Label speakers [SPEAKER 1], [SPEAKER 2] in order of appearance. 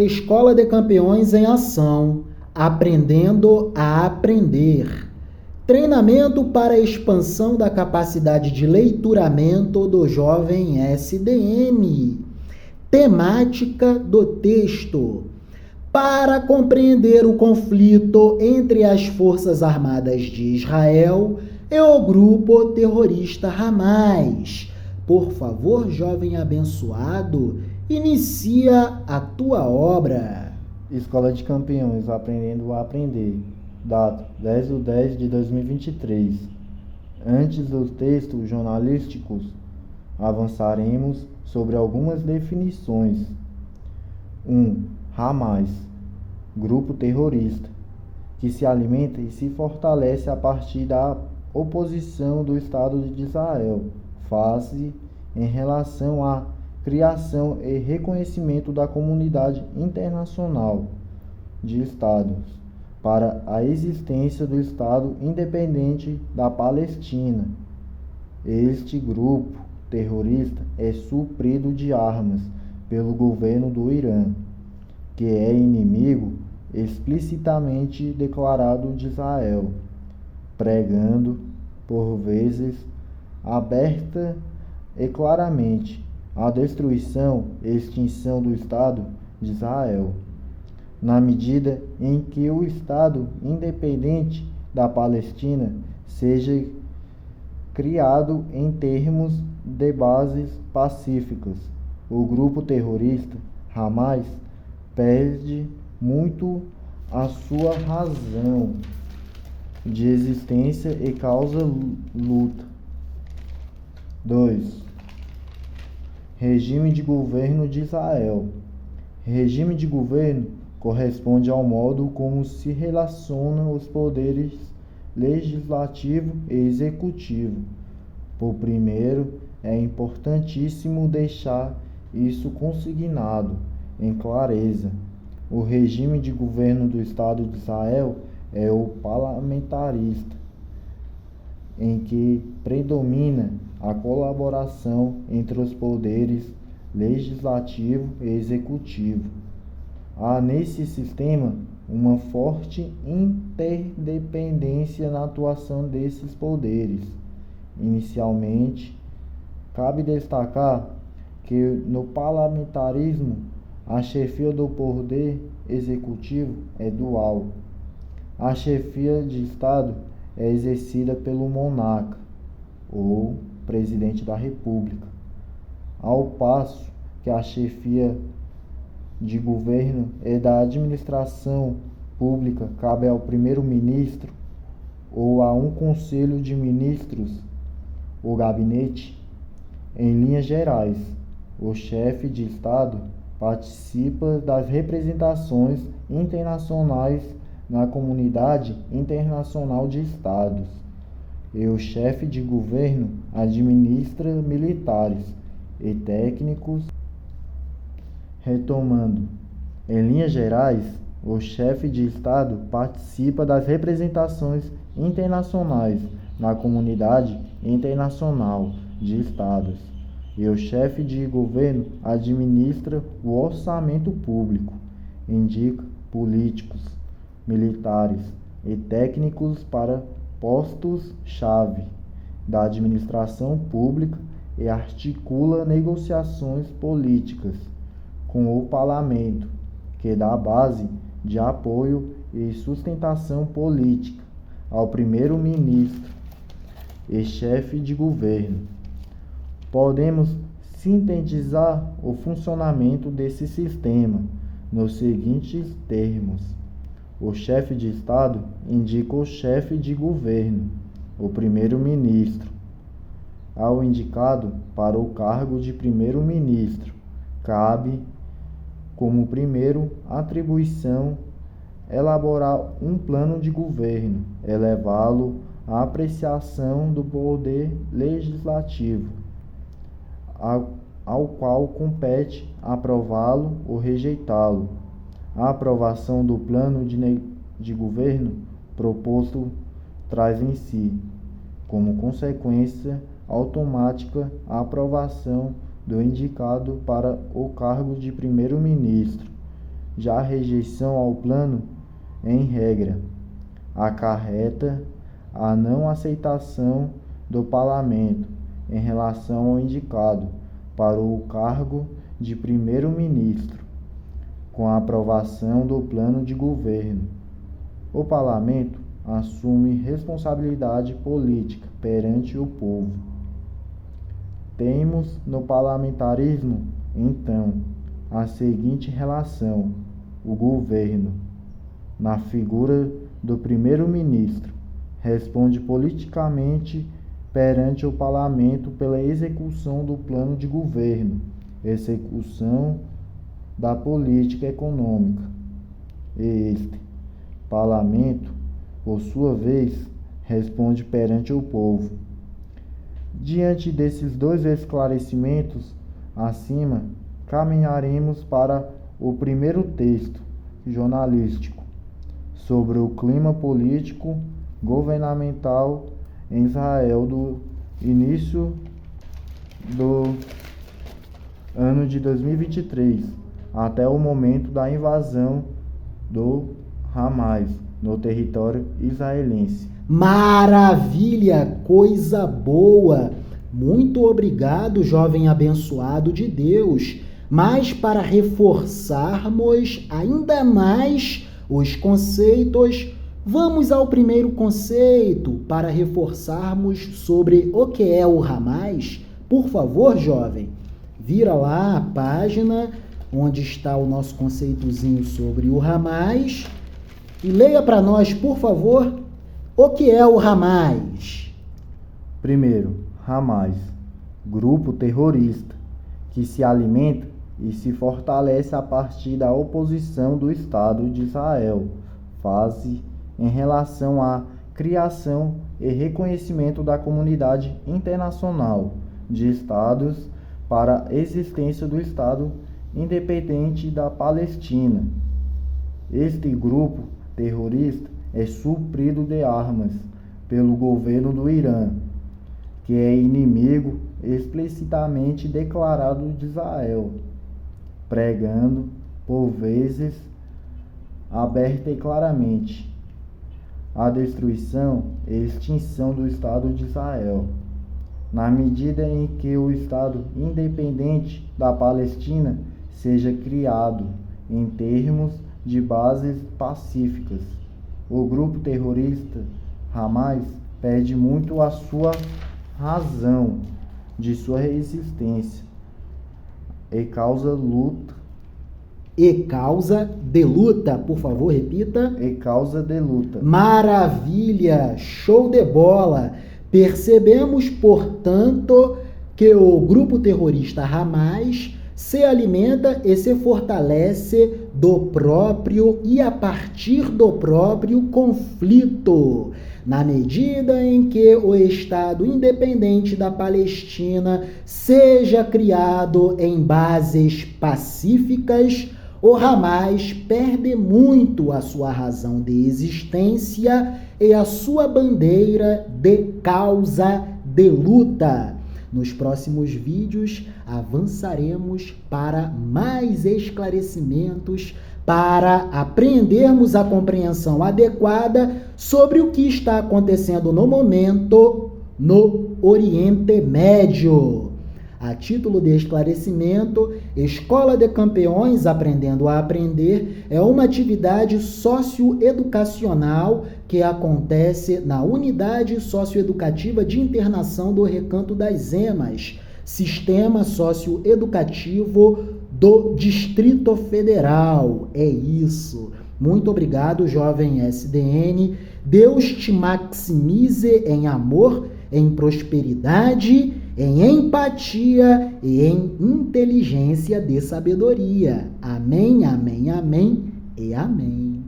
[SPEAKER 1] Escola de Campeões em Ação, aprendendo a aprender. Treinamento para a expansão da capacidade de leituramento do jovem SDM. Temática do texto. Para compreender o conflito entre as Forças Armadas de Israel e o grupo terrorista Hamas. Por favor, jovem abençoado, inicia a tua obra.
[SPEAKER 2] Escola de Campeões, aprendendo a aprender. Data 10/10/2023. Antes dos textos jornalísticos, avançaremos sobre algumas definições. 1. Hamas, grupo terrorista, que se alimenta e se fortalece a partir da oposição do Estado de Israel, face em relação à criação e reconhecimento da comunidade internacional de Estados para a existência do Estado independente da Palestina. Este grupo terrorista é suprido de armas pelo governo do Irã, que é inimigo explicitamente declarado de Israel, pregando, por vezes, aberta e claramente, a destruição e extinção do Estado de Israel, na medida em que o Estado independente da Palestina seja criado em termos de bases pacíficas. O grupo terrorista Hamas perde muito a sua razão de existência e causa luta. 2. Regime de governo de Israel. Regime de governo corresponde ao modo como se relacionam os poderes legislativo e executivo. Por primeiro, é importantíssimo deixar isso consignado em clareza. O regime de governo do Estado de Israel é o parlamentarista, em que predomina a colaboração entre os poderes legislativo e executivo. Há nesse sistema uma forte interdependência na atuação desses poderes. Inicialmente, cabe destacar que no parlamentarismo a chefia do poder executivo é dual. A chefia de Estado é exercida pelo monarca, ou presidente da República, ao passo que a chefia de governo e da administração pública cabe ao primeiro-ministro ou a um conselho de ministros, o gabinete. Em linhas gerais, o chefe de Estado participa das representações internacionais na comunidade internacional de Estados, e o chefe de governo administra militares e técnicos. Retomando, em linhas gerais, o chefe de Estado participa das representações internacionais na comunidade internacional de Estados, e o chefe de governo administra o orçamento público, indica políticos, militares e técnicos para postos-chave da administração pública e articula negociações políticas com o parlamento, que dá base de apoio e sustentação política ao primeiro-ministro e chefe de governo. Podemos sintetizar o funcionamento desse sistema nos seguintes termos. O chefe de Estado indica o chefe de governo, o primeiro-ministro. Ao indicado para o cargo de primeiro-ministro, cabe, como primeiro atribuição, elaborar um plano de governo, elevá-lo à apreciação do poder legislativo, ao qual compete aprová-lo ou rejeitá-lo. A aprovação do plano de governo proposto traz em si, como consequência automática, a aprovação do indicado para o cargo de primeiro-ministro Já a rejeição ao plano, em regra, acarreta a não aceitação do parlamento em relação ao indicado para o cargo de primeiro-ministro, com a aprovação do plano de governo. O parlamento assume responsabilidade política perante o povo. Temos no parlamentarismo, então, a seguinte relação: o governo, na figura do primeiro-ministro, responde politicamente perante o parlamento pela execução do plano de governo, execução da política econômica. Este parlamento, por sua vez, responde perante o povo. Diante desses dois esclarecimentos acima, caminharemos para o primeiro texto jornalístico sobre o clima político governamental em Israel do início do ano de 2023 até o momento da invasão do Hamas no território israelense.
[SPEAKER 1] Maravilha, coisa boa! Muito obrigado, jovem abençoado de Deus. Mas para reforçarmos ainda mais os conceitos, vamos ao primeiro conceito para reforçarmos sobre o que é o Hamas. Por favor, jovem, vira lá a página onde está o nosso conceitozinho sobre o Hamas e leia para nós, por favor, o que é o Hamas.
[SPEAKER 2] Primeiro, Hamas, grupo terrorista que se alimenta e se fortalece a partir da oposição do Estado de Israel, fase em relação à criação e reconhecimento da comunidade internacional de Estados para a existência do Estado independente da Palestina. Este grupo terrorista é suprido de armas pelo governo do Irã, que é inimigo explicitamente declarado de Israel, pregando, por vezes, aberta e claramente, a destruição e extinção do Estado de Israel, na medida em que o Estado independente da Palestina seja criado em termos de bases pacíficas. O grupo terrorista Hamas perde muito a sua razão de sua resistência e causa de luta, por favor, repita. E causa de luta.
[SPEAKER 1] Maravilha, show de bola. Percebemos, portanto, que o grupo terrorista Hamas se alimenta e se fortalece do próprio e a partir do próprio conflito, na medida em que o Estado independente da Palestina seja criado em bases pacíficas, o Hamas perde muito a sua razão de existência e a sua bandeira de causa de luta. Nos próximos vídeos, avançaremos para mais esclarecimentos, para aprendermos a compreensão adequada sobre o que está acontecendo no momento no Oriente Médio. A título de esclarecimento, Escola de Campeões Aprendendo a Aprender é uma atividade socioeducacional que acontece na Unidade Socioeducativa de Internação do Recanto das Emas, Sistema Socioeducativo do Distrito Federal. É isso. Muito obrigado, jovem SDN. Deus te maximize em amor, em prosperidade, em empatia e em inteligência de sabedoria. Amém, amém, amém e amém.